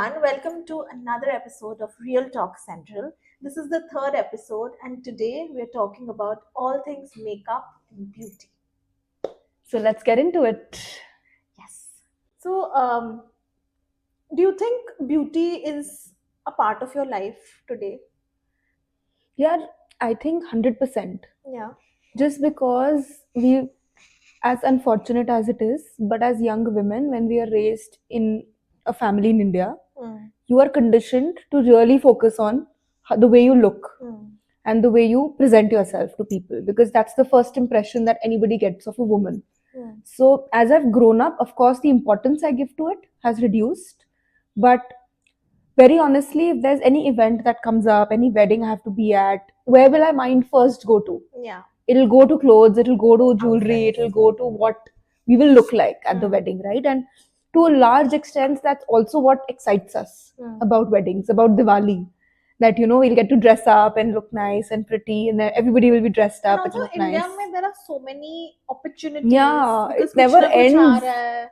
everyone. Welcome to another episode of Real Talk Central. This is the third episode, and today we're talking about all things makeup and beauty. So let's get into it. Yes. So, do you think beauty is a part of your life today? Yeah, I think 100%. Yeah. Just because we, as unfortunate as it is, but as young women, when we are raised in a family in India, Mm. you are conditioned to really focus on the way you look Mm. and the way you present yourself to people because that's the first impression that anybody gets of a woman. Mm. So, as I've grown up, of course, the importance I give to it has reduced. But very honestly, if there's any event that comes up, any wedding I have to be at, where will my mind first go to? Yeah. It'll go to clothes, it'll go to jewelry, Outfits. it'll go to what we will look like at the Mm. wedding, right? And to a large extent, that's also what excites us Mm. about weddings, about Diwali. That we'll get to dress up and look nice and pretty, and then everybody will be dressed And up and also, look India, nice. mein, there are so many opportunities Yeah, because it kuch never na kuch aa ends. raha hai.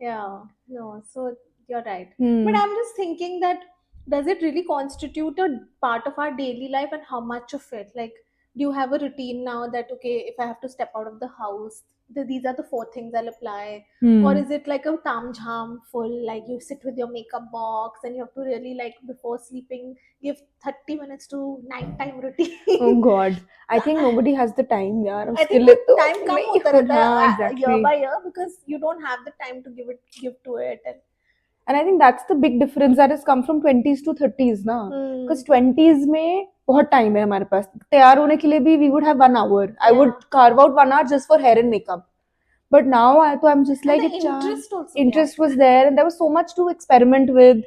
Yeah, no, so you're right. But Hmm. I'm just thinking that does it really constitute a part of our daily life and how much of it? Like, do you have a routine now that, okay, if I have to step out of the house, these are the four things I'll apply? Or Hmm. is it like a tam jham full, like you sit with your makeup box and you have to really, like, before sleeping, give 30 minutes to nighttime Oh routine? God, I think nobody has the time, यार. I think उसके वो लिए तो time कम नहीं होता हो रहता रहा. है year Exactly. by year because you don't have the time to give to it. And I think that's the big difference that has come from 20s to 30s ना. Because 20s में बहुत time है हमारे पास. तैयार होने के लिए भी we would have 1 hour. I would Yeah. carve out 1 hour just for hair and makeup. But now I'm just And like the अच्छा, interest also, interest was there and there was so much to experiment with.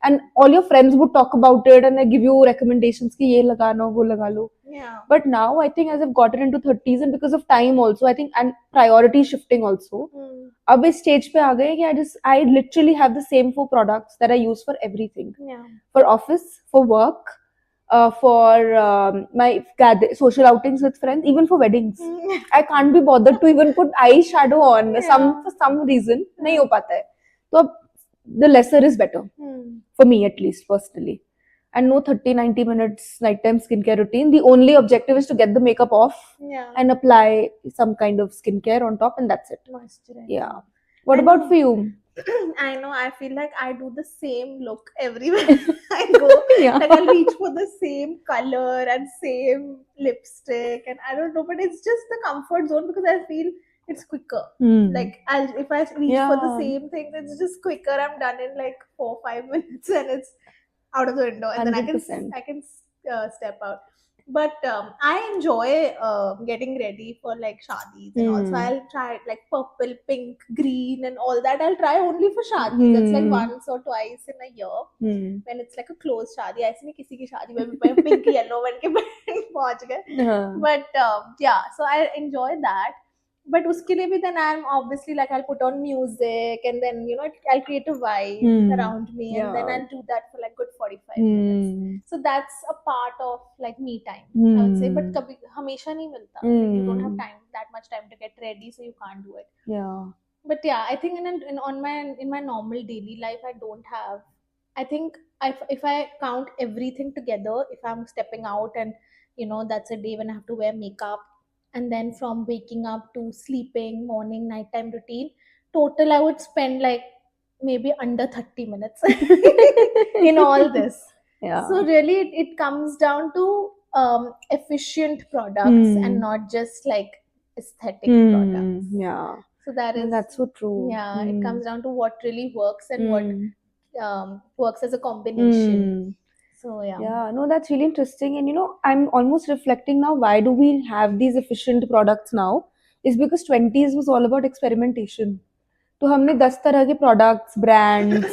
And all your friends would talk about it and they give you recommendations कि ये लगा लो वो लगा लो. yeah. But now I think as I've gotten into 30s and because of time also, I think and priority shifting also, Mm. अब इस stage पे आ गए कि I literally have the same 4 products that I use for everything. Yeah. For office, for work, for my social outings with friends, even for weddings. Mm. I can't be bothered to even put eyeshadow on. Yeah. For some reason, Yeah. नहीं हो पाता है. तो अब the lesser is better Mm. for me at least personally. And no 30-90 minutes nighttime skincare routine. The only objective is to get the makeup off Yeah. and apply some kind of skincare on top, and that's it. Moisturizer. Yeah. What I about know. for you? I know. I feel like I do the same look everywhere I go. Yeah. Like I'll reach for the same color and same lipstick, and I don't know, but it's just the comfort zone because I feel it's quicker. Like if I reach for the Yeah. same thing, it's just quicker. I'm done in like 4-5 minutes, and it's out of the window, and then I 100%. can step out. But I enjoy getting ready for like shadis and all. So I'll try it like purple, pink, green, and all that. I'll try only for shadis. It's like once or twice in a year when it's like a closed shadi. ऐसे नहीं किसी की शादी में भी pink yellow बन के पहुंच गए. But yeah, so I enjoy that. But उसके लिए भी then I'm obviously like I'll put on music and then I'll create a vibe around me and then Yeah. I'll do that for like good 45 minutes. So that's a part of like me time, I would say. But कभी हमेशा नहीं मिलता. Like, you don't have that much time to get ready, so you can't do it. Yeah. But yeah, I think in my normal daily life, I don't have. I think if I count everything together, if I'm stepping out and that's a day when I have to wear makeup, and then from waking up to sleeping, morning, nighttime routine, total I would spend like maybe under 30 minutes in all this. Yeah. So really, it comes down to efficient products and not just like aesthetic products. Yeah. So that is That's so true. yeah. It comes down to what really works and what works as a combination. So yeah. Yeah, no, that's really interesting. And I'm almost reflecting now, why do we have these efficient products now? Is because 20s was all about experimentation. तो हमने 10 तरह के products, brands,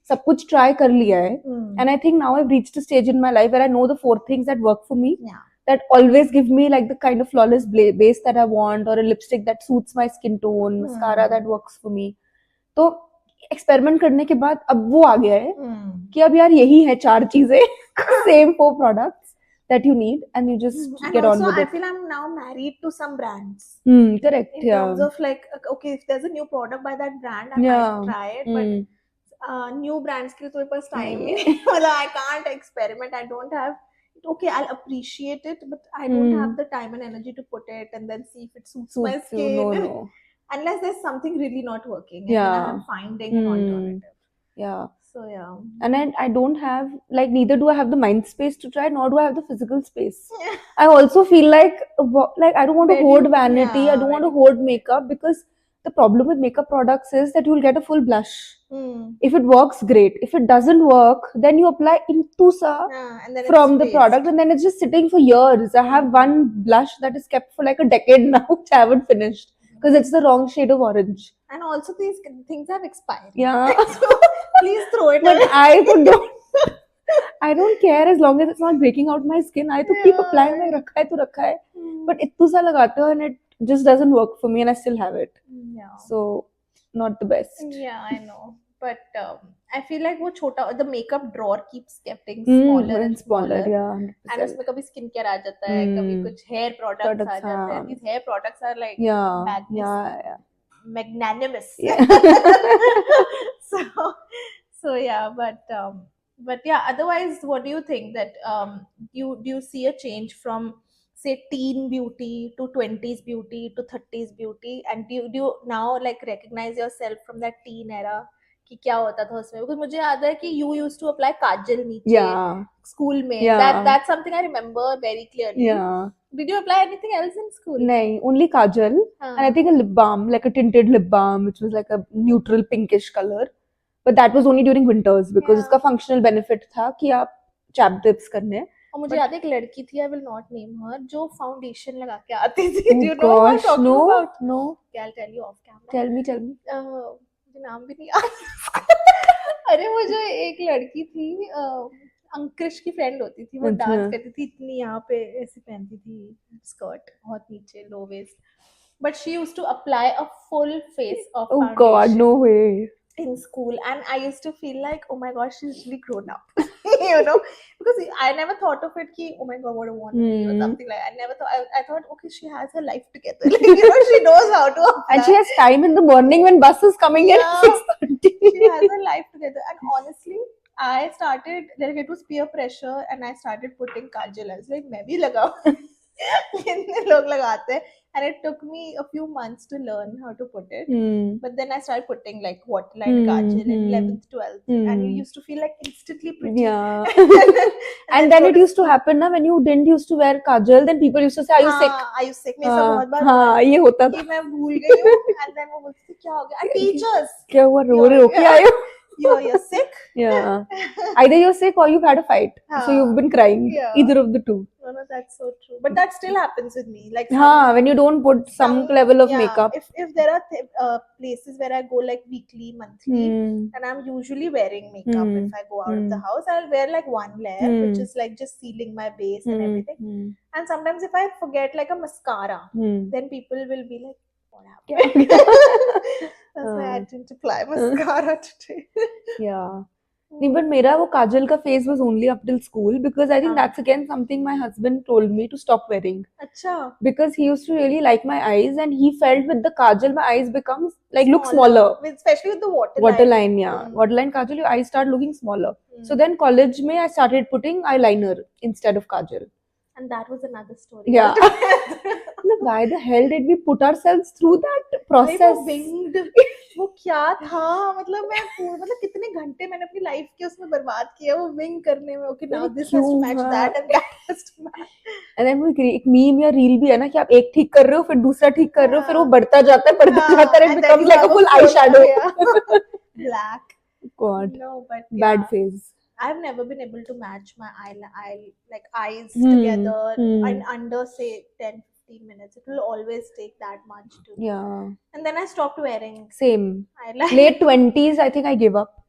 सब कुछ try कर लिया है. And I think now I've reached a stage in my life where I know the 4 things that work for me. Yeah. That always give me like the kind of flawless base that I want, or a lipstick that suits my skin tone, mascara that works for me. तो experiment करने के बाद अब वो आ गया है कि अब यार यही है 4 चीजें, same 4 products that you need and you just And get on also, with I it. feel I'm now married to some brands. Correct. In terms of like, okay, if there's a new product by that brand, I Yeah. might try it, but new brands के लिए तो मेरे पास time ही नहीं नहीं मतलब I can't experiment. I don't have okay, I'll appreciate it, but I don't have the time and energy to put it and then see if it suits my suits you. No, skin no. unless there's something really not working and then Yeah. I'm finding an alternative. Yeah. So yeah. And I don't have, like, neither do I have the mind space to try, nor do I have the physical space. Yeah. I also feel like I don't want to Where do hoard you- vanity. yeah, I don't where want to do you- hoard makeup, because the problem with makeup products is that you'll get a full blush. Hmm. If it works, great. If it doesn't work, then you apply intusa Yeah, and then from it's the product, and then it's just sitting for years. I have one blush that is kept for like a decade now, which I haven't finished because it's the wrong shade of orange. And also these things have expired. Yeah. So please throw it But away. I don't care as long as it's not breaking out my skin. I to keep applying my rakha hai to rakha hai. But ittu sa lagate ho and it just doesn't work for me and I still have it. Yeah. So not the best. Yeah, I know. But I feel like वो छोटा the makeup drawer keeps getting smaller and smaller. Yeah, And 100%. उसमें कभी skincare आ जाता है, कभी कुछ hair products आ Products, जाते हैं. हाँ. These hair products are like Yeah, magnanimous. yeah. Magnanimous. Yeah. So yeah, but yeah. Otherwise, what do you think that do you see a change from say teen beauty to 20s beauty to 30s beauty, and do you now like recognize yourself from that teen era कि क्या होता था उसमें? Because मुझे याद है कि you used to apply काजल नीचे Yeah. school में. Yeah. That's something I remember very clearly. Yeah. Did you apply anything else in school? Nahin, only kajal. हाँ. And I think a lip balm, like a tinted lip balm, which was like a neutral pinkish color. But that was only during winters because Yeah. इसका functional benefit था कि आप chap dips करने हैं. और मुझे But- याद है एक लड़की थी, I will not name her, जो फाउंडेशन लगा के आती थी. Do you Oh know what I'm gosh, talking no, about? no. Okay, I'll tell you off camera. Tell me. मुझे नाम भी नहीं याद. अरे वो जो एक लड़की थी, अंकृश की फ्रेंड होती थी, वो अच्छा. डांस करती थी, इतनी यहाँ पे ऐसे पहनती थी स्कर्ट बहुत नीचे, low waist. But she used to apply a full face of Oh foundation God, no way. in school, and I used to feel like, oh my gosh, she's really grown up. You know, because I never thought of it ki, oh my god, what a wannabe or something like. I never thought. I thought, okay, she has her life together. Like, you know, she knows how to apply. And she has time in the morning when bus is coming in Yeah. at 6:30. She has her life together. And honestly, I started, like, it was peer pressure, and I started putting kajal. I was like, मैं भी लगाऊं. इतने लोग लगाते हैं. And it took me a few months to learn how to put it. But then I started putting like waterline kajal in 11th, 12th. And you used to feel like instantly pretty. Yeah. go And then it to used to happen na, when you didn't used to wear kajal, then people used to say, are you sick? Are you sick? मेरे से बहुत बार हाँ, हुआ ये होता कि था. मैं भूल गई हूँ. And then वो बोलती थी क्या हो गया? And teachers, क्या हुआ, रो रहे हो क्या आए हो? you're sick. Yeah. Either you're sick or you've had a fight. So you've been crying. Yeah. Either of the two. No, that's so true. But that still happens with me. Like हाँ, when you don't put some level of yeah, makeup. If there are places where I go like weekly, monthly, and I'm usually wearing makeup if I go out of the house, I'll wear like one layer, which is like just sealing my base and everything. And sometimes if I forget like a mascara, then people will be like, what happened? That's why I didn't apply mascara today. Yeah. नहीं, but मेरा वो काजल का phase was only up till school, because I think that's again something my husband told me to stop wearing. अच्छा. Because he used to really like my eyes, and he felt with the kajal my eyes becomes like look smaller. Especially with the waterline. Waterline, yeah. Waterline kajal, your eyes start looking smaller. So then college mein I started putting eyeliner instead of kajal. And that was another story. Yeah. Why the hell did we put ourselves through that process? वो winged, वो क्या था, मतलब मैं मतलब कितने घंटे मैंने अपनी लाइफ के उसमें बर्बाद किया वो विंग करने में. Okay, now this has to match that and that has to match. And then वो एक मीम या रील भी है ना कि आप एक ठीक कर रहे हो, फिर दूसरा ठीक कर रहे हो, फिर वो बढ़ता जाता है, it becomes like a full eyeshadow. Black. God. No, but Bad phase. I've never been able to match my eyes together in under say 10-15 minutes. It will always take that much to. Yeah. And then I stopped wearing Same. eyeliner. Late 20s, I think I gave up.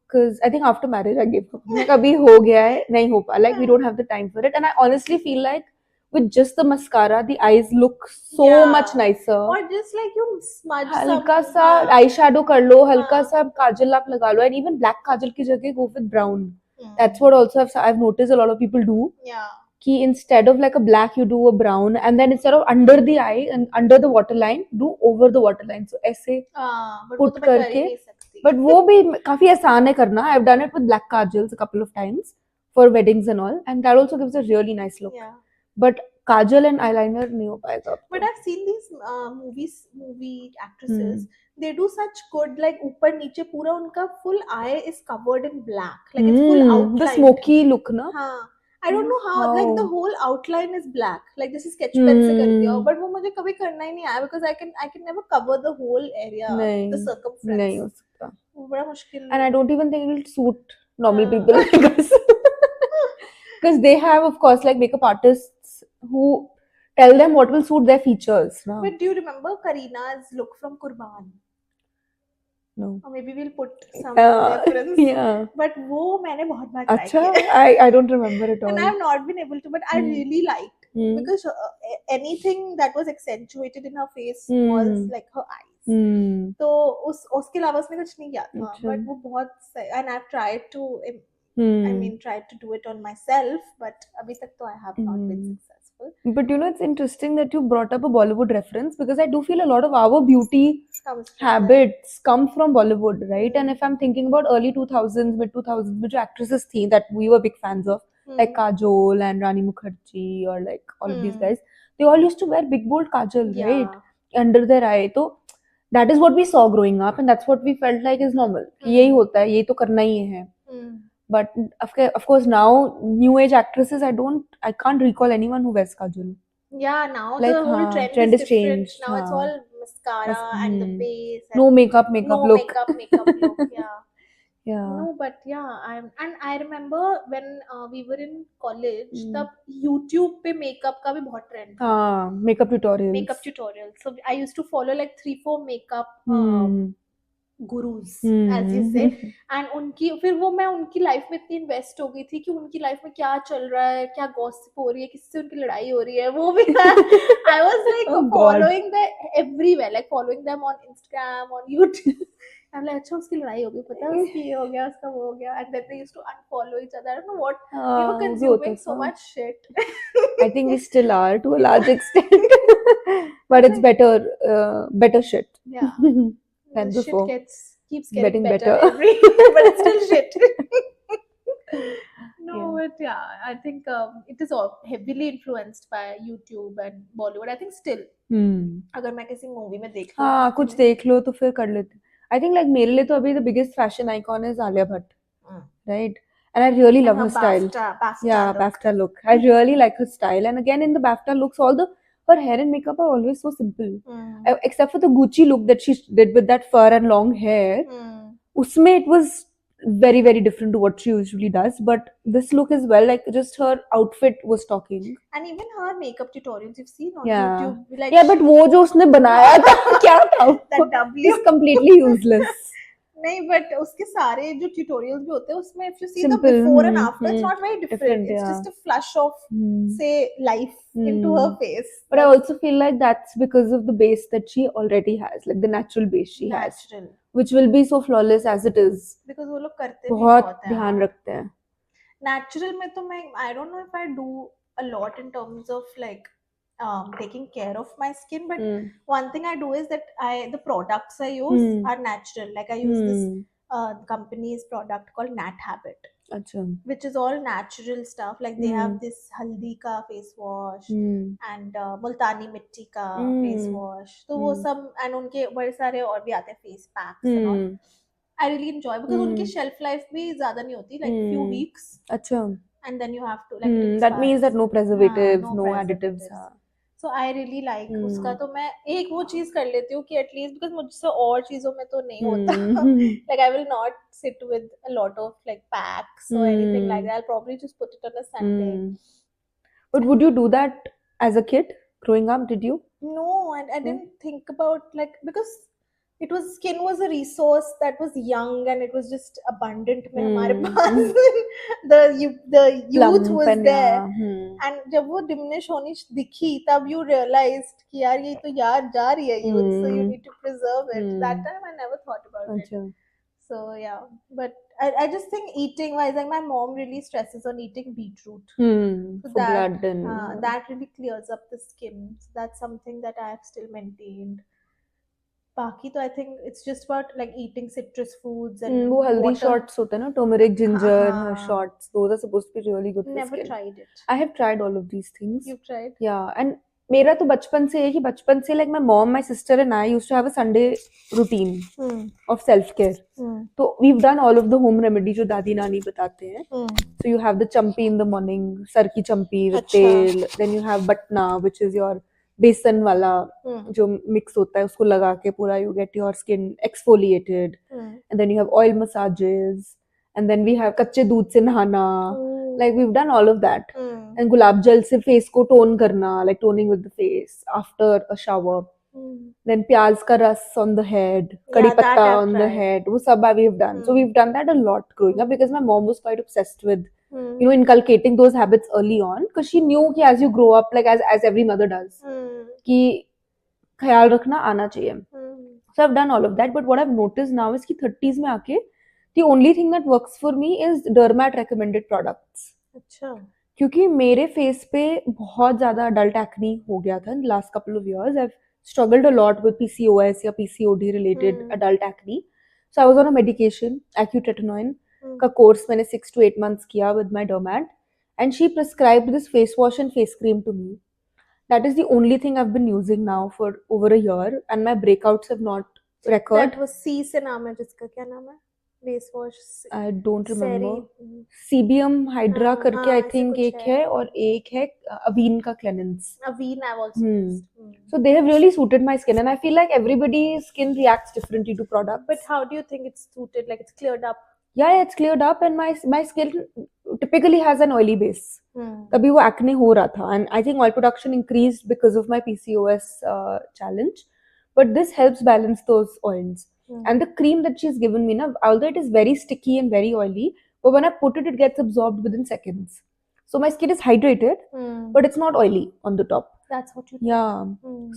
Because I think after marriage I gave up. Like abhi ho gaya hai, nahi ho pa. Like we don't have the time for it. And I honestly feel like with just the mascara, the eyes look so much nicer. Or just like you smudge हल्का some, सा eyeshadow कर लो, हल्का सा काजल आप लगा लो, and even black काजल की जगह go with brown. That's what also I've noticed a lot of people do. Yeah. Ki instead of like a black, you do a brown, and then instead of under the eye and under the waterline, do over the waterline. So ऐसे but put वो तो मैं कर ही करके नहीं सकती. But वो भी काफी आसान है करना. I've done it with black kajals a couple of times for weddings and all, and that also gives a really nice look. Yeah. But kajal and eyeliner नहीं हो पाएगा अब But तो. I've seen these movie actresses. They do such good, like ऊपर नीचे पूरा उनका full eye is covered in black, like it's full The outlined. smoky look ना. हाँ. I don't know how, like the How? whole outline is black, like this is sketch pen से कर दिया हो, Hmm. but वो मुझे कभी करना ही नहीं आया because I can never cover the whole area, the नहीं circumference. नहीं हो सकता. वो बड़ा मुश्किल. And I don't even think it will suit normal हाँ. people like us. Because they have, of course, like makeup artists who tell them what will suit their features. No? But do you remember Karina's look from Kurban? No. Or maybe we'll put some reference. Yeah. But वो मैंने बहुत बार try अच्छा, किया. I don't remember it all. And I have not been able to, but I really liked because anything that was accentuated in her face was like her eyes. तो उसके अलावा उसने कुछ नहीं किया था. But वो बहुत सही, and I've tried to, I mean, tried to do it on myself, but अभी तक तो I have not been successful. But you know, it's interesting that you brought up a Bollywood reference because I do feel a lot of our beauty habits come from Bollywood, right? And if I'm thinking about early 2000s, mid 2000s, which actresses theme that we were big fans of, like Kajol and Rani Mukherjee or like all of these guys, they all used to wear big bold kajal, right? Under their eye. So that is what we saw growing up, and that's what we felt like is normal. कि यही होता है, ये तो करना ही है. But of course now new age actresses I can't recall anyone who wears kajal. Yeah, now Like, the whole trend is changed. Now it's all mascara and the base. And no makeup no look. makeup look. Yeah. Yeah. No, but yeah, I remember when we were in college, तब YouTube पे makeup का भी बहुत trend था. हाँ, makeup tutorials. Makeup tutorials. So I used to follow like 3-4 makeup gurus, as you say, and उनकी फिर वो मैं उनकी लाइफ में इतनी इन्वेस्ट हो गई थी कि उनकी लाइफ में क्या चल रहा है, क्या गॉसिप हो रही है, किससे उनकी लड़ाई हो रही है, वो भी I was like following them everywhere, like following them on Instagram, on YouTube. I'm like, अच्छा उसकी लड़ाई हो गई, पता है उसकी ये हो गया, उसका वो हो गया, and then they used to unfollow each other. I don't know what, we were consuming so much shit. I think we still are to a large extent, but it's better shit. Yeah. Than shit before. keeps getting better. But it's still shit. No, but yeah, I think it is all heavily influenced by YouTube and Bollywood. I think still. अगर मैं किसी movie में देख लूँ, हाँ कुछ देख लो तो फिर कर लेते. I think like मेरे लिए तो अभी the biggest fashion icon is Alia Bhatt, right? And I really love her style. Yeah, BAFTA look. I really like her style. And again, in the BAFTA looks, her hair and makeup are always so simple. Except for the Gucci look that she did with that fur and long hair. Usme it was very, very different to what she usually does. But this look is well, like just her outfit was talking. And even her makeup tutorials you've seen on Yeah. YouTube. Like yeah, but वो जो उसने बनाया था क्या था? That W is completely useless. नहीं, but उसके सारे जो tutorials भी होते हैं उसमें if you see Simple, the before and after, it's not very different. It's just a flush of say life into her face. But I also feel like that's because of the base that she already has, like the natural base she has, which will be so flawless as it is. Because वो लोग करते भी बहुत ध्यान रखते हैं. Natural में तो मैं I don't know if I do a lot in terms of like taking care of my skin, but one thing I do is that the products I use are natural. Like I use this company's product called Nat Habit, which is all natural stuff. Like they have this haldi ka face wash and multani mitti ka face wash. So वो सब and उनके बड़े सारे और भी आते हैं face packs and all. I really enjoy because उनकी shelf life भी ज़्यादा नहीं होती, like few weeks. अच्छा. And then you have to like. That means that no preservatives, no additives. So I really like उसका तो मैं एक वो चीज कर लेती हूँ कि at least because मुझसे और चीजों में तो नहीं होता. Like I will not sit with a lot of like packs or anything like that. I'll probably just put it on a Sunday. But would you do that as a kid growing up? Did you? No, I didn't think about like because skin was a resource that was young and it was just abundant में हमारे पास. the youth was there and जब वो diminish होनी दिखी तब you realized कि यार ये तो यार जा रही है youth, so you need to preserve it. That time I never thought about it. So yeah, but I just think eating wise, like my mom really stresses on eating beetroot. So blood and that really clears up the skin. So that's something that I have still maintained. बाकी तो I think it's just about like eating citrus foods and वो healthy water. shots होते हैं ना, turmeric, ginger हाँ. shots. Those are supposed to be really good for Never skin. tried it. I have tried all of these things. You've tried? Yeah, and मेरा तो बचपन से है कि बचपन से like my mom, my sister and I used to have a Sunday routine of self care. तो we've done all of the home remedy जो दादी नानी बताते हैं. So you have the champi in the morning, sir की champi with अच्छा. तेल. Then you have batna, which is your बेसन वाला जो मिक्स होता है उसको लगा के पूरा you get your skin exfoliated. And then you have oil massages. And then we have कच्चे दूध से नहाना. Like we've done all of that. And गुलाब जल से face को tone करना, like toning with the face after a shower. Then प्याज का रस on the head, कड़ी that पत्ता I've on the tried. head. वो सब we've done. So we've done that a lot growing up because my mom was quite obsessed with, you know, inculcating those habits early on because she knew कि as you grow up, like as every mother does, कि ख्याल रखना आना चाहिए. So I've done all of that, but what I've noticed now is कि 30s में आके the only thing that works for me is dermat recommended products. अच्छा. क्योंकि मेरे फेस पे बहुत ज़्यादा adult acne हो गया था in the last couple of years. I've struggled a lot with PCOS या PCOD related adult acne. So I was on a medication, acutretinoin का course मैंने 6 to 8 months किया with my dermat, and she prescribed this face wash and face cream to me. That is the only thing I've been using now for over a year, and my breakouts have not recurred. That was C से नाम है जिसका, क्या नाम है? Face wash. I don't remember. Seri. CBM Hydra हाँ, करके I ऐसे think कुछ एक है और एक है Aveen का Cleanse. Aveen I've also used. So they have really suited my skin, and I feel like everybody's skin reacts differently to products. But how do you think it's suited? Like it's cleared up? Yeah, it's cleared up, and my skin typically has an oily base. तभी वो acne हो रहा था, and I think oil production increased because of my PCOS challenge. But this helps balance those oils. And the cream that she's given me, now, although it is very sticky and very oily, but when I put it, it gets absorbed within seconds. So my skin is hydrated, but it's not oily on the top. That's what you. Yeah.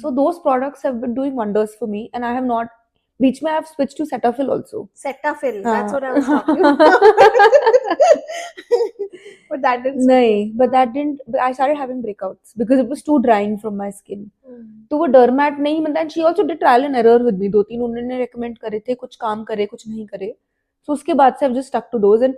So those products have been doing wonders for me, and I have not. Beach mein I have switched to Cetaphil also. Cetaphil. That's what I was talking about. But that didn't. No, but that didn't. But I started having breakouts because it was too drying from my skin. तो वो डरमैट नहीं मिलता, and she also did trial and error with me. 2-3 उन्होंने recommend करे थे, कुछ काम करे कुछ नहीं करे. So उसके बाद से I've just stuck to those, and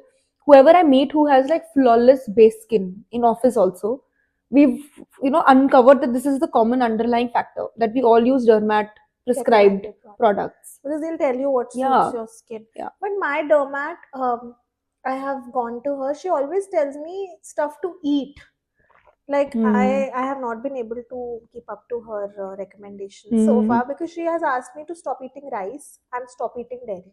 whoever I meet who has like flawless base skin in office also, we've uncovered that this is the common underlying factor that we all use dermat prescribed products because they'll tell you what suits your skin. Yeah. But my dermat, I have gone to her. She always tells me stuff to eat. Like I have not been able to keep up to her recommendations so far because she has asked me to stop eating rice and stop eating dairy.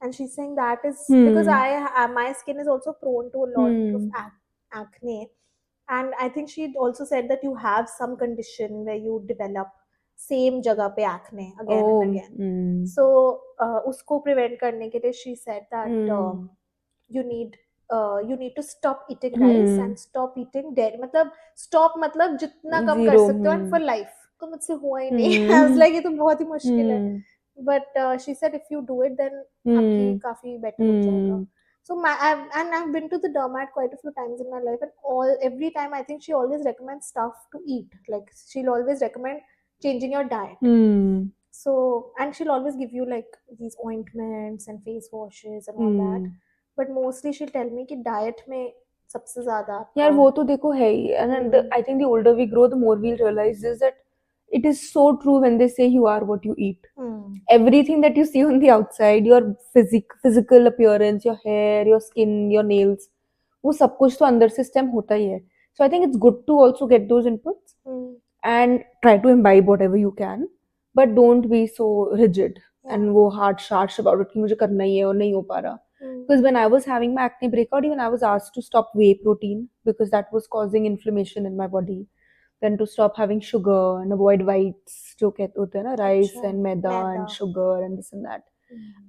And she's saying that is because my skin is also prone to a lot of acne. And I think she also said that you have some condition where you develop same जगह पे acne again and again. So उसको prevent करने के लिए she said that you need to stop eating rice and stop eating dairy. मतलब stop मतलब जितना कम कर सकते हो and for life. तो मुझसे हुआ ही नहीं. I was like ये तो बहुत ही मुश्किल है. But she said if you do it then आपकी काफी better हो जाएगा. So I've been to the dermat quite a few times in my life, and every time I think she always recommends stuff to eat. Like she'll always recommend changing your diet. So and she'll always give you like these ointments and face washes and all that. But mostly she'll tell me कि diet में सबसे ज़्यादा यार वो तो देखो है ही, and I think the older we grow the more we'll realize is that it is so true when they say you are what you eat. Everything that you see on the outside, your physical appearance, your hair, your skin, your nails, वो सब कुछ तो अंदर से stem होता ही है. So I think it's good to also get those inputs and try to imbibe whatever you can, but don't be so rigid and वो harsh about it कि मुझे करना ही है और नहीं हो पा रहा. Because when I was having my acne breakout, even I was asked to stop whey protein because that was causing inflammation in my body. Then to stop having sugar and avoid whites, जो कहते होते हैं ना, rice and maida and sugar and this and that.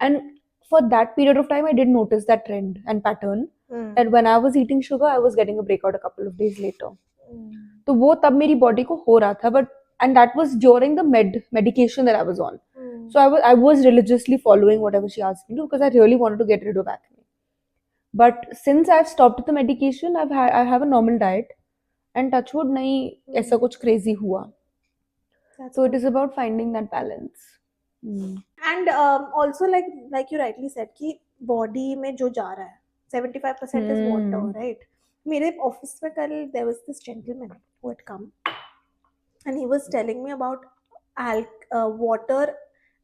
And for that period of time, I did notice that trend and pattern that when I was eating sugar, I was getting a breakout a couple of days later. तो वो तब मेरी body को हो रहा था, and that was during the medication that I was on. So I was religiously following whatever she asked me to because I really wanted to get rid of acne. But since I've stopped the medication, I have a normal diet, and touchwood नहीं ऐसा कुछ crazy हुआ. So it is about finding that balance. And also like you rightly said कि body में जो जा रहा है 75% is water, right? मेरे office में कल there was this gentleman who had come and he was telling me about water,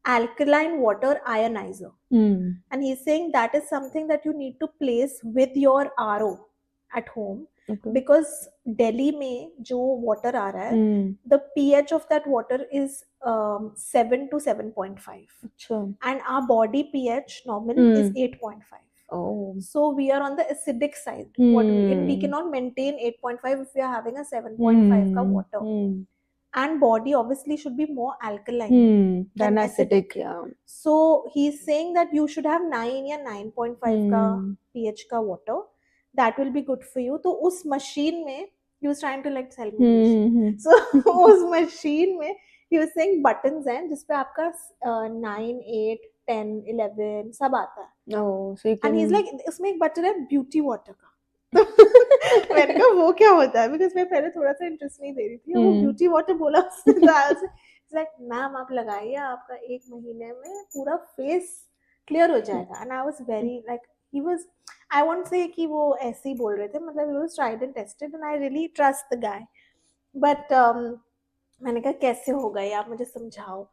alkaline water ionizer, and he's saying that is something that you need to place with your RO at home Okay. because Delhi में जो water आ रहा है the pH of that water is 7 to 7.5 अच्छा. and our body pH normal is 8.5. Oh. So we are on the acidic side. We cannot maintain 8.5 if we are having a 7.5 ka water. And body obviously should be more alkaline Than acidic. Yeah. So he's saying that you should have 9 या 9.5 का pH का water. That will be good for you. तो उस machine में he was trying to like sell me. So उस machine में he was saying buttons हैं जिसपे आपका 9, 8, 10, 11 सब आता है. Oh, so you And he's can. like उसमें एक button है beauty water का. मैंने कहा वो क्या होता है बिकॉज मैं पहले थोड़ा सा इंटरेस्ट नहीं दे रही थी वो ब्यूटी वाटर बोला उसने लाइक मैम आप लगाइए आपका 1 महीने में पूरा फेस क्लियर हो जाएगा and I was very like he was I won't say कि वो ऐसे ही बोल रहे थे मतलब he was tried and tested and I really trust the guy but मैंने कहा कैसे होगा ये आप मुझे समझाओ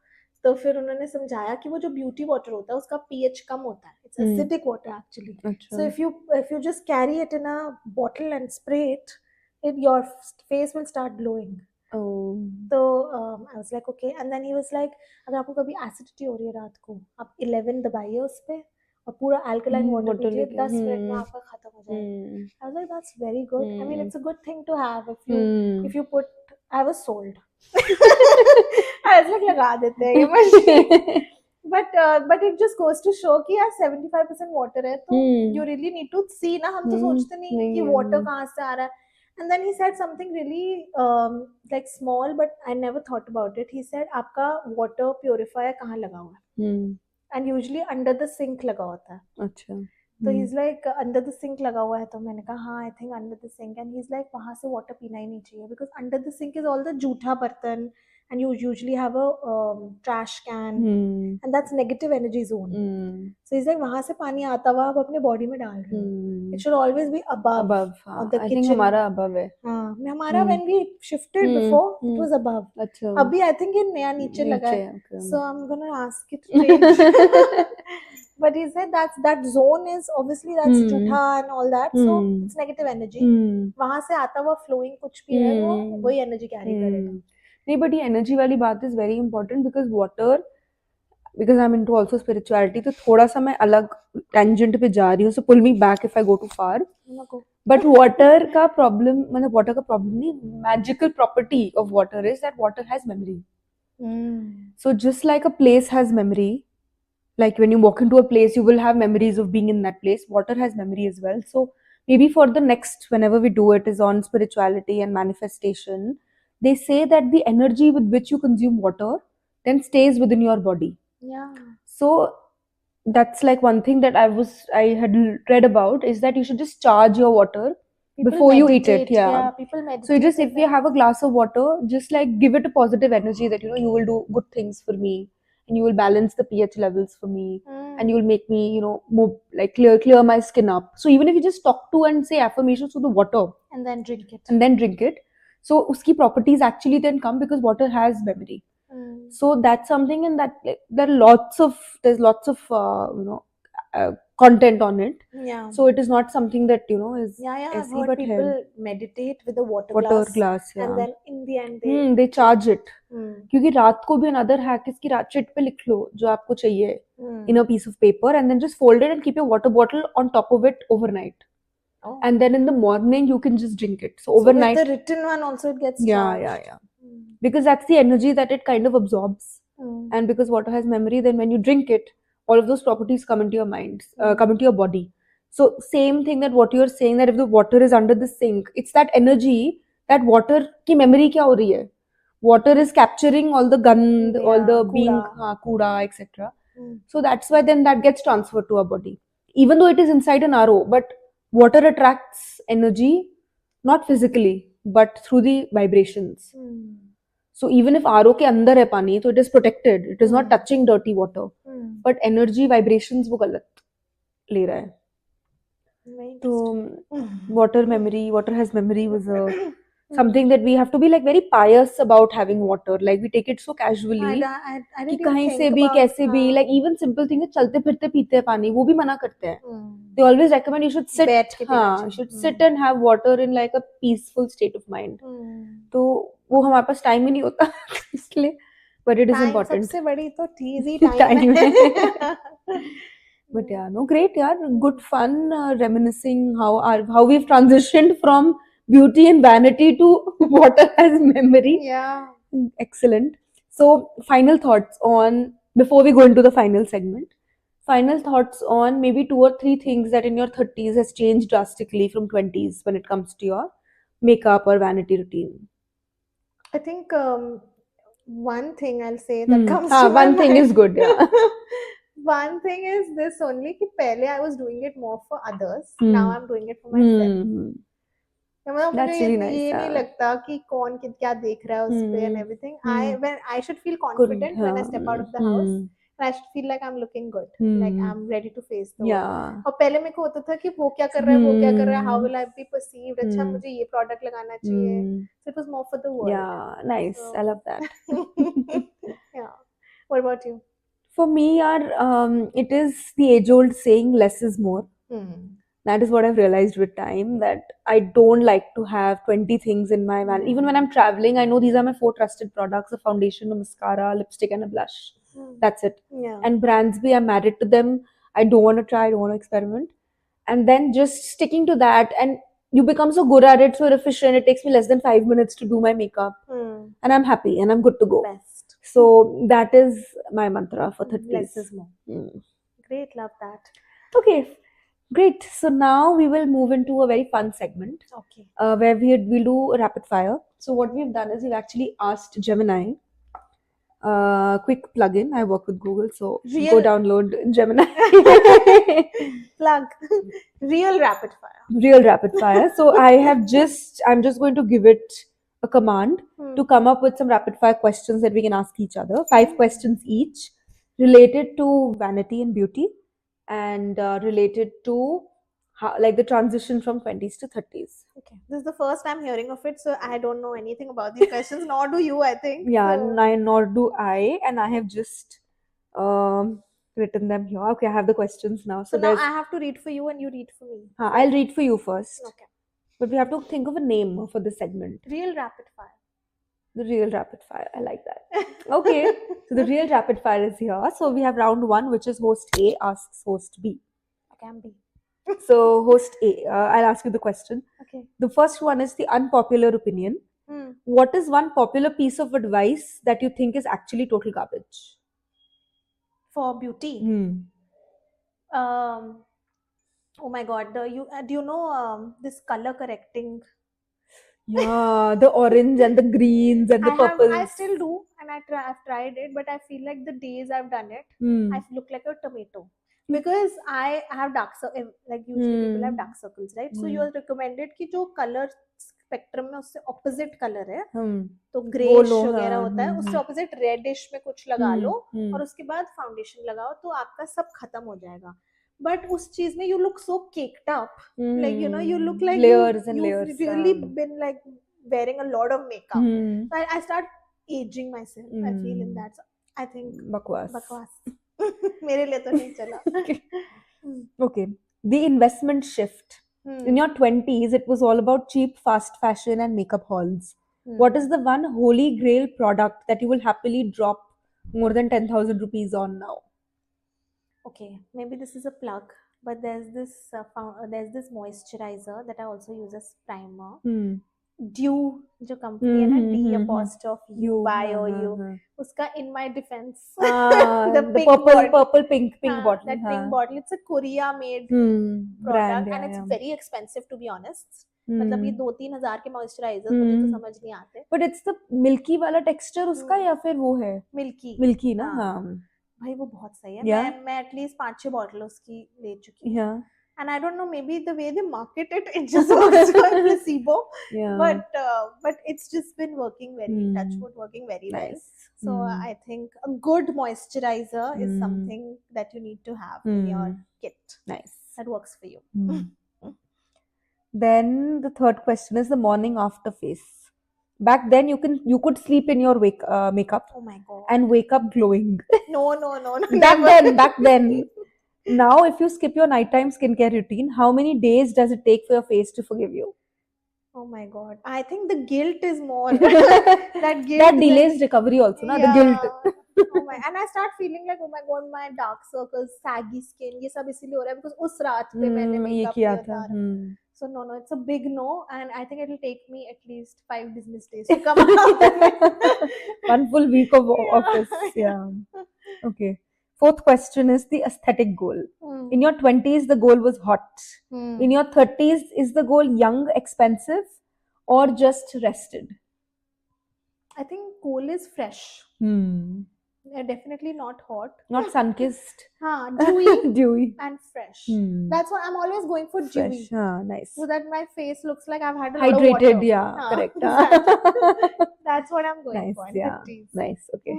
तो फिर उन्होंने समझाया कि वो जो ब्यूटी वाटर होता है उसका पीएच कम होता है it's acidic water actually so if you just carry it in a bottle and spray it your face will start glowing. तो I was like okay and then he was like अगर आपको कभी acidity हो रही है रात को आप 11 दबाइए उस पे और पूरा अल्कलाइन वाटर पीजिए 10 मिनट में आपका खत्म हो जाएगा. I was like that's very good. I mean it's a good thing to have if you put I was sold. I was like लगा देते हैं ये machine. But it just goes to show कि यार 75% water है तो you really need to see ना हम तो सोचते नहीं कि water कहाँ से आ रहा है. And then he said something really like small, but I never thought about it. He said आपका water purifier कहाँ लगा हुआ है? And usually under the sink लगा होता है. अच्छा. तो he's like under the sink लगा हुआ है तो मैंने कहा हाँ I think under the sink and he's like वहाँ से water पीना ही नहीं चाहिए because under the sink is all the जूठा बर्तन and you usually have a trash can and that's negative energy zone. So he's like वहाँ से पानी आता हुआ आप अपने body में डाल रहे हो. It should always be above हाँ. the I kitchen. think हमारा above है. हाँ हमारा when we shifted before it was above. अच्छा. अभी I think ये नया नीचे लगा है. Okay. So I'm gonna ask it to change. But he said that zone is obviously that's jhutha and all that so it's negative energy. वहाँ से आता हुआ flowing कुछ भी है वो वही energy carry करेगा. नहीं but ये energy वाली बात is very important because water because I'm into also spirituality तो थोड़ा सा मैं अलग tangent पे जा रही हूँ so pull me back if I go too far. But water का problem मतलब water का problem नहीं magical property of water is that water has memory. So just like a place has memory like when you walk into a place you will have memories of being in that place water has memory as well so maybe for the next whenever we do it is on spirituality and manifestation they say that the energy with which you consume water then stays within your body. So that's like one thing that I had read about is that you should just charge your water before you eat it. People meditate. So just if you have a glass of water just like give it a positive energy that you will do good things for me and you will balance the pH levels for me and you will make me more like clear my skin up. So even if you just talk to and say affirmations to the water and then drink it so uski properties actually then come because water has memory. So that's something and that there's lots of content on it. So it is not something that is I've heard people meditate with a water glass and then in the end they charge it क्योंकि रात को भी another hack is कि रात chit पे लिख लो जो आपको चाहिए in a piece of paper and then just fold it and keep your water bottle on top of it overnight. And then in the morning you can just drink it. So overnight with the written one also it gets charged. Yeah. Because that's the energy that it kind of absorbs and because water has memory then when you drink it all of those properties come into your mind come into your body. So same thing that what you're saying that if the water is under the sink it's that energy that water की memory क्या हो रही है water is capturing all the gand all the being kooda etc. So that's why then that gets transferred to our body even though it is inside an RO but water attracts energy not physically but through the vibrations. So even if RO के अंदर है पानी, तो it is protected. It is not Hmm. touching dirty water. Hmm. But energy vibrations वो गलत ले रहा है. Very So interesting. water has memory was something that we have to be like very pious about having water. Like we take it so casually. I कि didn't even कहीं think से भी about कैसे भी like even simple thing है चलते फिरते पीते हैं पानी वो भी मना करते हैं. They always recommend you should sit. बैठ के पीना हाँ, चाहिए. should sit and have water in like a peaceful state of mind. तो वो हमारे पास टाइम ही नहीं होता इसलिए. But it is Time important. सबसे बड़ी तो easy Time time है. But yeah, no, great, yeah, good fun reminiscing how we've transitioned from beauty and vanity to water as memory. Yeah. Excellent. So, final thoughts on before we go into the final segment. Final thoughts on maybe 2 or 3 things that in your 30s has changed drastically from 20s when it comes to your makeup or vanity routine. I think one thing I'll say that comes to my one thing mind. is good, yeah. One thing is this only कि पहले I was doing it more for others. Now I'm doing it for myself. मतलब मुझे That's really nice. ये नहीं लगता कि कौन क्या देख रहा है उस पे and everything. I should feel confident when I step out of the house. And I should feel like I'm looking good, like I'm ready to face the world. और पहले मेरे को होता था कि वो क्या कर रहा है, वो क्या कर रहा है, how will I be perceived? अच्छा मुझे ये product लगाना चाहिए. So it was more for the world. Yeah, nice. So, I love that. Yeah. What about you? For me, it is the age-old saying, less is more. That is what I've realized with time, that I don't like to have 20 things in my van. Even when I'm traveling, I know these are my 4 trusted products: a foundation, a mascara, a lipstick, and a blush. That's it. Yeah. And brands be, I'm married to them. I don't want to try, I don't want to experiment. And then just sticking to that, and you become so good at it, so efficient. It takes me less than 5 minutes to do my makeup. And I'm happy and I'm good to go. Best. So that is my mantra for 30s. Less is more. Great, love that. Okay, great. So now we will move into a very fun segment. Okay. Where we'll do a rapid fire. So what we've done is we've actually asked Gemini. Quick plug-in. I work with Google, so go download Gemini. Plug. Real rapid fire. Real rapid fire. So I'm just going to give it a command to come up with some rapid fire questions that we can ask each other. 5 questions each, related to vanity and beauty, and related to how, like the transition from 20s to 30s. Okay, this is the first time hearing of it, so I don't know anything about these questions, nor do you, I think. Yeah, so. nor do I, and I have just written them here. Okay, I have the questions now. So now I have to read for you and you read for me. I'll read for you first. Okay. But we have to think of a name for this segment. Real rapid fire. The real rapid fire. I like that. Okay. So the real rapid fire is here. So we have round 1, which is host A asks host B. I can be. So host A, I'll ask you the question. Okay. The first one is the unpopular opinion. What is one popular piece of advice that you think is actually total garbage? For beauty? Oh my god, do you know this color correcting? Yeah, the orange and the greens and the purples. I still do, and I've tried it, but I feel like the days I've done it, I look like a tomato. Because I have dark circles, like usually people have dark circles, right? So you are recommended कि जो color spectrum में उससे opposite color है, तो greyish वगैरह होता है, उससे opposite reddish में कुछ लगा लो, और उसके बाद foundation लगाओ, तो आपका सब खत्म हो जाएगा. But उस चीज में you look so caked up, like you look like layers and layers. You've really been like wearing a lot of makeup. So I start aging myself. I feel in that. So I think bakwas. मेरे लिए तो नहीं चला. Okay. The investment shift. In your 20s, it was all about cheap, fast fashion and makeup hauls. What is the one holy grail product that you will happily drop more than 10,000 rupees on now? Okay, maybe this is a plug, but there's this moisturizer that I also use as primer. Dew, जो company है ना, D'(U) उसका in my defense, the purple pink bottle. That pink bottle, it's a Korea made product, and it's very expensive, to be honest. मतलब ये 2-3 हजार के moisturizers मुझे तो समझ नहीं आते. But it's the milky वाला texture उसका या फिर वो है milky ना? भाई वो बहुत सही है. मैं at least 5-6 बॉटल उसकी ले चुकी हूँ. and I don't know, maybe the way they market it, it just works like placebo. Yeah. But it's just been working very, touch Hmm. wood, working very well. Nice. So Hmm. I think a good moisturizer is Hmm. something that you need to have in your Hmm. kit Nice. that works for you. Hmm. Then the third question is the morning after face. Back then you could sleep in your makeup Oh my god. and wake up glowing. No, Back never. back then. Now, if you skip your nighttime skincare routine, how many days does it take for your face to forgive you? Oh my god. I think the guilt is more. That That guilt. delays recovery also, na? The Yeah. guilt. Oh my, and I start feeling like, oh my god, my dark circles, saggy skin, ये सब इसीलिए हो रहा है because उस रात पे मैंने ये makeup किया नहीं था. उतारा. So no, it's a big no, and I think it'll take me at least 5 business days to come out. One full week of Yeah. office. Yeah. Okay. Fourth question is the aesthetic goal. In your 20s, the goal was hot. In your 30s, is the goal young, expensive, or just rested? I think cool is fresh. Definitely not hot. Not sun-kissed. Dewy Dewy. and fresh. Hmm. That's why I'm always going for dewy. Fresh. Nice. So that my face looks like I've had a lot of Hydrated, water. yeah, correct. Exactly. That's what I'm going Nice, for. In yeah. 30s. Nice, okay.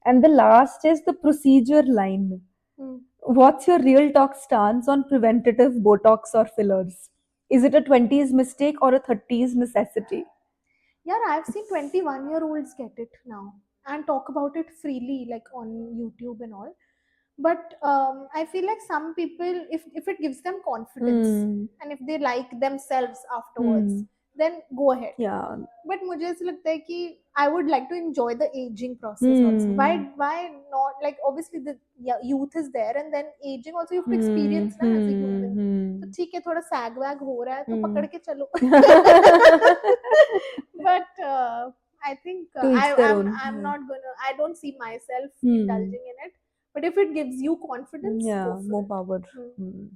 And the last is the procedure line. Hmm. What's your real talk stance on preventative Botox or fillers? Is it a 20s mistake or a 30s necessity? Yeah, I've seen 21-year-olds get it now and talk about it freely, like on YouTube and all. But I feel like some people, if it gives them confidence and if they like themselves afterwards, then go ahead. Yeah. But मुझे ऐसा लगता है कि I would like to enjoy the aging process also. Why not? Like obviously the youth is there, and then aging also you have to experience ना as a human. तो ठीक है थोड़ा sag wag हो रहा है तो पकड़ के चलो. But I think To each their own. I'm not gonna. I don't see myself indulging in it. But if it gives you confidence, Yeah, go for more it. power.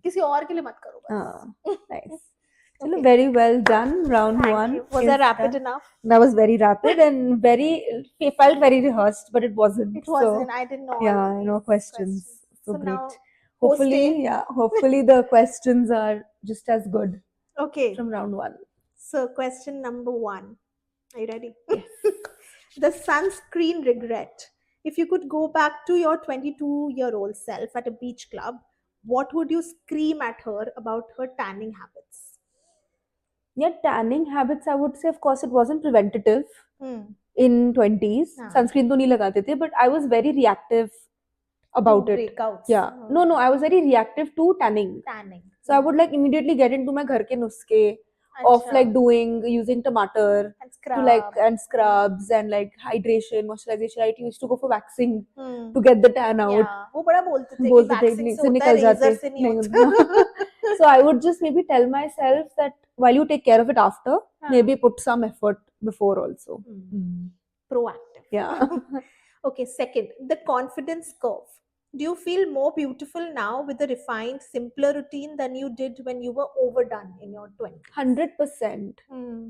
किसी और के लिए मत करो बस. Nice. Okay. Very well done. Round Thank one. you. Was is that rapid done. enough? That was very rapid and it felt very rehearsed, but it wasn't. It wasn't. I didn't know. Yeah, all no these questions. So great. now, Hopefully, hopefully the questions are just as good okay. from round one. So question number 1. Are you ready? Yes. The sunscreen regret. If you could go back to your 22-year-old self at a beach club, what would you scream at her about her tanning habits? Yeah, tanning habits, I would say, of course, it wasn't preventative in 20s. Sunscreen to nahi lagate the, but I was very reactive about it. Breakouts. Yeah. No, I was very reactive to tanning. So I would like immediately get into my ghar ke nuske of like using tomato and scrubs and like hydration, moisturization. I used to go for waxing to get the tan out. Yeah. वो बड़ा बोलते थे कि waxing से होता है, razor से नहीं होता. So I would just maybe tell myself that while you take care of it after, maybe put some effort before also. Proactive. Yeah. Okay, second, the confidence curve. Do you feel more beautiful now with a refined, simpler routine than you did when you were overdone in your 20s? 100%.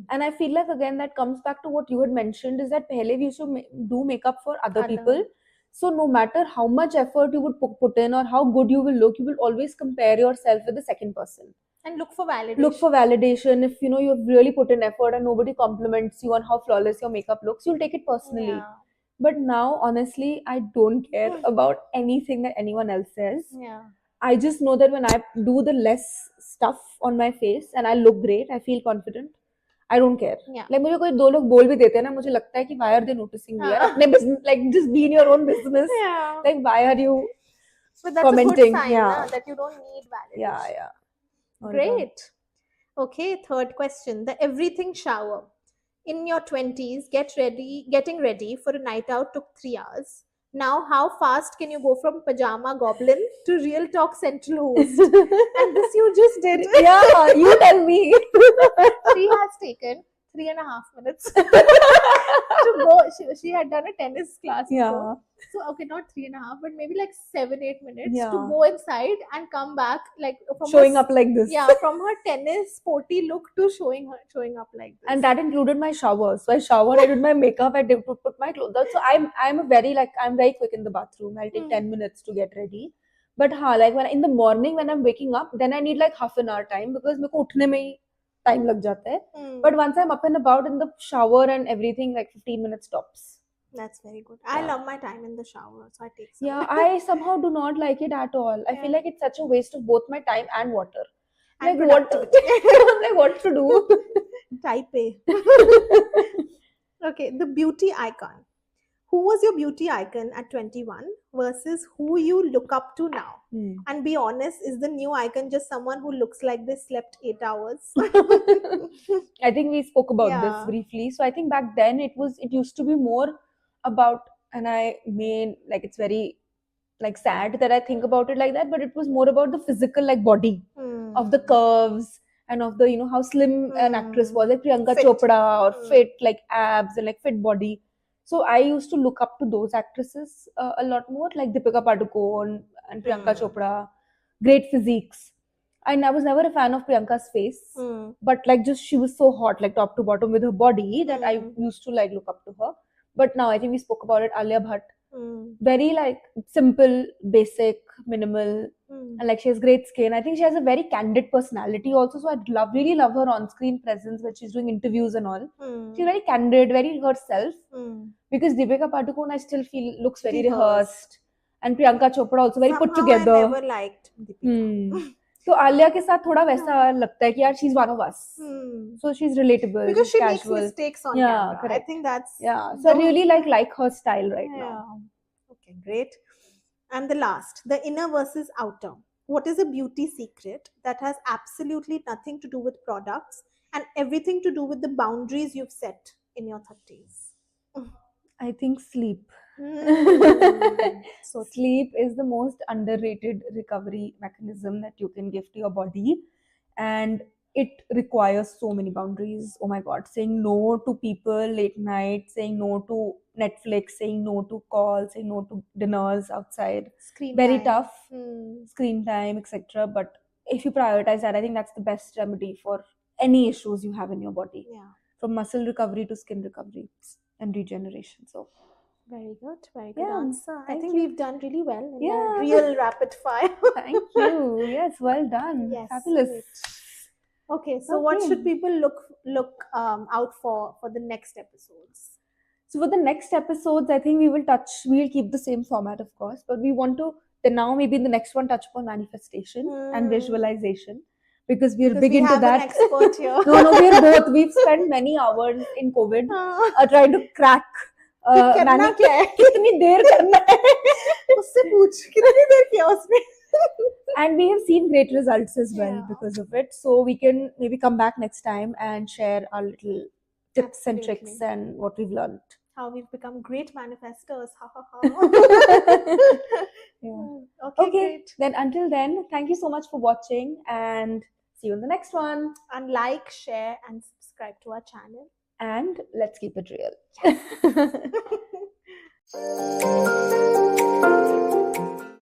And I feel like again that comes back to what you had mentioned is that pehle we used to do makeup for other people. So no matter how much effort you would put in or how good you will look, you will always compare yourself with the second person. And look for validation. Look for validation. If you know you've really put in effort and nobody compliments you on how flawless your makeup looks, you'll take it personally. Yeah. But now, honestly, I don't care about anything that anyone else says. Yeah. I just know that when I do the less stuff on my face and I look great, I feel confident. I don't care. Yeah. Like मुझे कोई दो लोग बोल भी देते हैं ना, मुझे लगता है कि why are they noticing me? यार अपने business, like just be in your own business. Yeah. Like why are you But that's commenting? a good sign, na, that you don't need validation. Yeah. Great. Okay, third question. The everything shower. In your 20s, getting ready for a night out took 3 hours. Now, how fast can you go from pajama goblin to real talk central host? And this you just did. Yeah, you tell me. 3 has taken 3.5 minutes to go. She had done a tennis class. Yeah. So okay, not 3.5, but maybe like 7-8 minutes Yeah. to go inside and come back like from Showing up like this. Yeah, from her tennis sporty look to showing up like this. And that included my shower. So I showered, I did my makeup, I did put my clothes on. So I'm very quick in the bathroom. I'll take 10 minutes to get ready. But हाँ, like when in the morning when I'm waking up, then I need like half an hour time because मेरे को उठने में ही time लग जाता है. But once I'm up and about in the shower and everything, like 15 minutes tops. That's very good. I Yeah. love my time in the shower, so I take some. Yeah, I somehow do not like it at all. I feel Yeah. like it's such a waste of both my time and water. And Like what? productivity. Like what to do? Type A. Okay, the beauty icon. Who was your beauty icon at 21 versus who you look up to now? Hmm. And be honest, is the new icon just someone who looks like they slept 8 hours? I think we spoke about Yeah. this briefly. So I think back then it used to be more about, and I mean, like it's very like sad that I think about it like that, but it was more about the physical like body of the curves and of the, you know, how slim an actress was, like Priyanka Fit. Chopra, or Hmm. fit, like abs and like fit body. So I used to look up to those actresses a lot more, like Deepika Padukone and Priyanka Hmm. Chopra. Great physiques. And I was never a fan of Priyanka's face, but like just she was so hot, like top to bottom with her body, that I used to like look up to her. But now I think we spoke about it, Alia Bhatt. Very like simple, basic, minimal, and like she has great skin. I think she has a very candid personality also, so I really love her on-screen presence when she's doing interviews and all. She's very candid, very herself. Because Deepika Padukone, I still feel looks very rehearsed, and Priyanka Chopra also very put Somehow together. I never liked Deepika. तो आलिया के साथ थोड़ा वैसा लगता है कि यार she's one of us. So she's relatable. Because she's she casual. makes mistakes on Yeah, camera. correct. I think that's So I really like her style right now. Yeah. Okay, great. And the last, the inner versus outer. What is a beauty secret that has absolutely nothing to do with products and everything to do with the boundaries you've set in your 30s? I think sleep. So Sleep is the most underrated recovery mechanism that you can give to your body, and it requires so many boundaries. Oh my god, saying no to people late night, saying no to Netflix, saying no to calls, saying no to dinners outside. screen Very time. tough. Screen time, etc. But if you prioritize that, I think that's the best remedy for any issues you have in your body, Yeah. from muscle recovery to skin recovery and regeneration. So Very good Yeah, answer. I thank think you. we've done really well in Yeah. a real rapid fire. thank you. Yes, well done. Yes, Fabulous. great. Okay, so what Okay. should people look out for the next episodes? So for the next episodes, I think we'll keep the same format, of course, but we want to then now maybe in the next one touch upon manifestation and visualization, because we're Because big we into have that. an expert here. No, we're both. We've spent many hours in COVID trying to crack. करना क्या है? कितनी देर करना है? उससे पूछ कितनी देर किया उसने? And we have seen great results as well Yeah. because of it. So we can maybe come back next time and share our little tips and tricks Absolutely. and what we've learned. How we've become great manifestors. Ha ha ha. Yeah. Okay, Okay, great. then until then, thank you so much for watching and see you in the next one. And like, share, and subscribe to our channel. And let's keep it real.